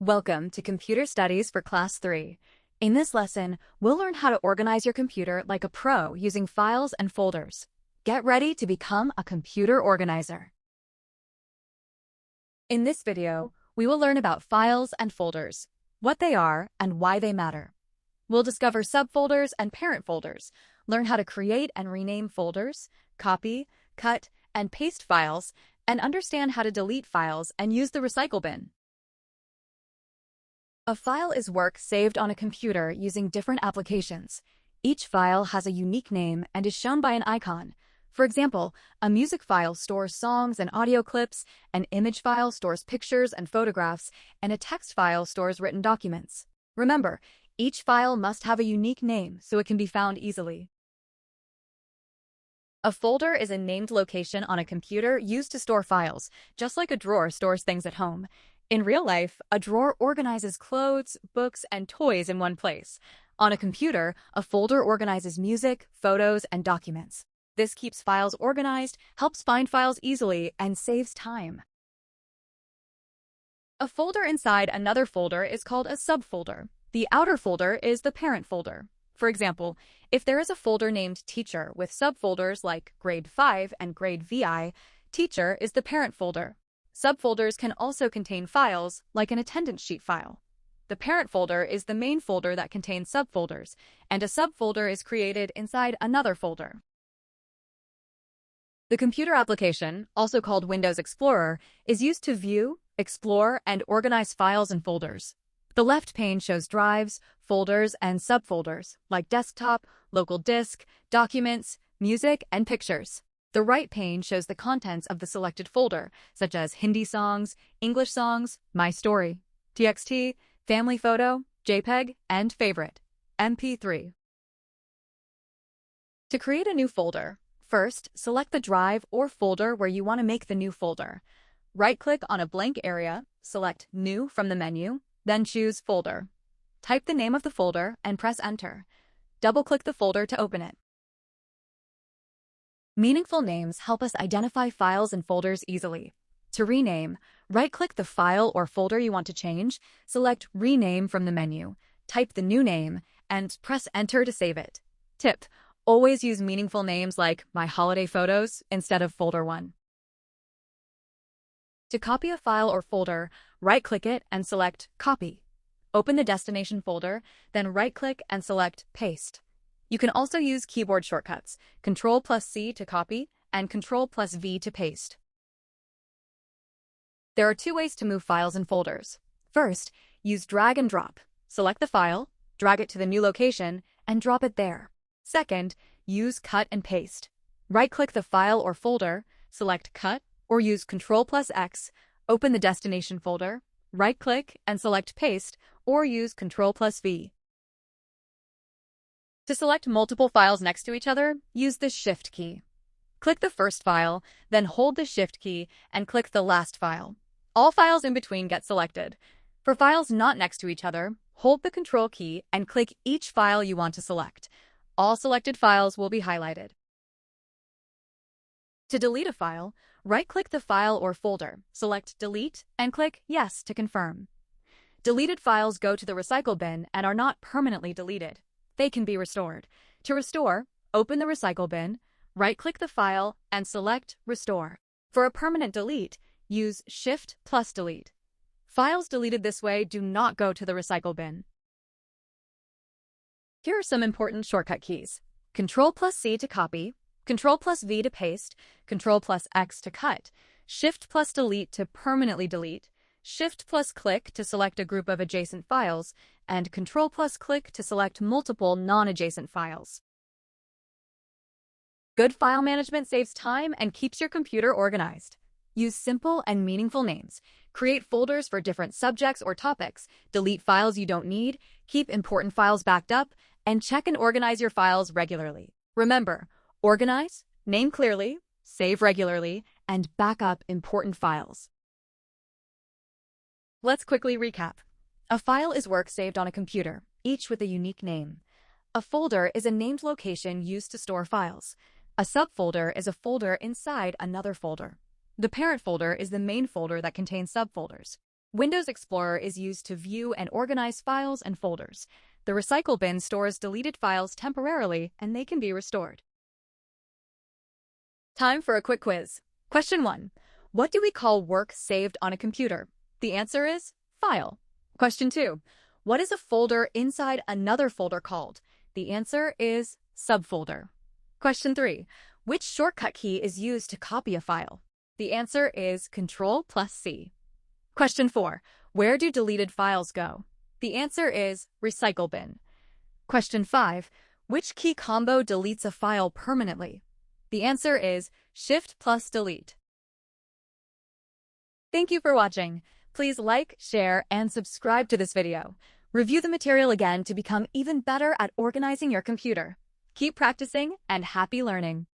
Welcome to Computer Studies for Class 3. In this lesson, we'll learn how to organize your computer like a pro using files and folders. Get ready to become a computer organizer. In this video, we will learn about files and folders, what they are and why they matter. We'll discover subfolders and parent folders, learn how to create and rename folders, copy, cut, and paste files, and understand how to delete files and use the recycle bin. A file is work saved on a computer using different applications. Each file has a unique name and is shown by an icon. For example, a music file stores songs and audio clips, an image file stores pictures and photographs, and a text file stores written documents. Remember, each file must have a unique name so it can be found easily. A folder is a named location on a computer used to store files, just like a drawer stores things at home. In real life, a drawer organizes clothes, books, and toys in one place. On a computer, a folder organizes music, photos, and documents. This keeps files organized, helps find files easily, and saves time. A folder inside another folder is called a subfolder. The outer folder is the parent folder. For example, if there is a folder named Teacher with subfolders like Grade 5 and Grade VI, Teacher is the parent folder. Subfolders can also contain files, like an attendance sheet file. The parent folder is the main folder that contains subfolders, and a subfolder is created inside another folder. The computer application, also called Windows Explorer, is used to view, explore, and organize files and folders. The left pane shows drives, folders, and subfolders, like desktop, local disk, documents, music, and pictures. The right pane shows the contents of the selected folder, such as Hindi songs, English songs, My Story, TXT, Family Photo, JPEG, and Favorite, MP3. To create a new folder, first, select the drive or folder where you want to make the new folder. Right-click on a blank area, select New from the menu, then choose Folder. Type the name of the folder and press Enter. Double-click the folder to open it. Meaningful names help us identify files and folders easily. To rename, right-click the file or folder you want to change, select Rename from the menu, type the new name, and press Enter to save it. Tip: always use meaningful names like My Holiday Photos instead of Folder 1. To copy a file or folder, right-click it and select Copy. Open the destination folder, then right-click and select Paste. You can also use keyboard shortcuts, Ctrl+C to copy and Ctrl+V to paste. There are two ways to move files and folders. First, use drag and drop. Select the file, drag it to the new location, and drop it there. Second, use cut and paste. Right-click the file or folder, select Cut, or use Ctrl+X, open the destination folder, right-click and select Paste, or use Ctrl+V. To select multiple files next to each other, use the Shift key. Click the first file, then hold the Shift key and click the last file. All files in between get selected. For files not next to each other, hold the Control key and click each file you want to select. All selected files will be highlighted. To delete a file, right-click the file or folder, select Delete, and click Yes to confirm. Deleted files go to the recycle bin and are not permanently deleted. They can be restored. To restore, open the recycle bin, right-click the file, and select Restore. For a permanent delete, use Shift+Delete. Files deleted this way do not go to the recycle bin. Here are some important shortcut keys. Ctrl+C to copy, Ctrl+V to paste, Ctrl+X to cut, Shift+Delete to permanently delete, Shift+Click to select a group of adjacent files, and Ctrl+Click to select multiple non-adjacent files. Good file management saves time and keeps your computer organized. Use simple and meaningful names. Create folders for different subjects or topics. Delete files you don't need. Keep important files backed up. And check and organize your files regularly. Remember, organize, name clearly, save regularly, and back up important files. Let's quickly recap. A file is work saved on a computer, each with a unique name. A folder is a named location used to store files. A subfolder is a folder inside another folder. The parent folder is the main folder that contains subfolders. Windows Explorer is used to view and organize files and folders. The recycle bin stores deleted files temporarily, and they can be restored. Time for a quick quiz. Question 1. What do we call work saved on a computer? The answer is file. Question 2. What is a folder inside another folder called? The answer is subfolder. Question 3. Which shortcut key is used to copy a file? The answer is Ctrl+C. Question 4. Where do deleted files go? The answer is recycle bin. Question 5. Which key combo deletes a file permanently? The answer is Shift+Delete. Thank you for watching. Please like, share, and subscribe to this video. Review the material again to become even better at organizing your computer. Keep practicing and happy learning.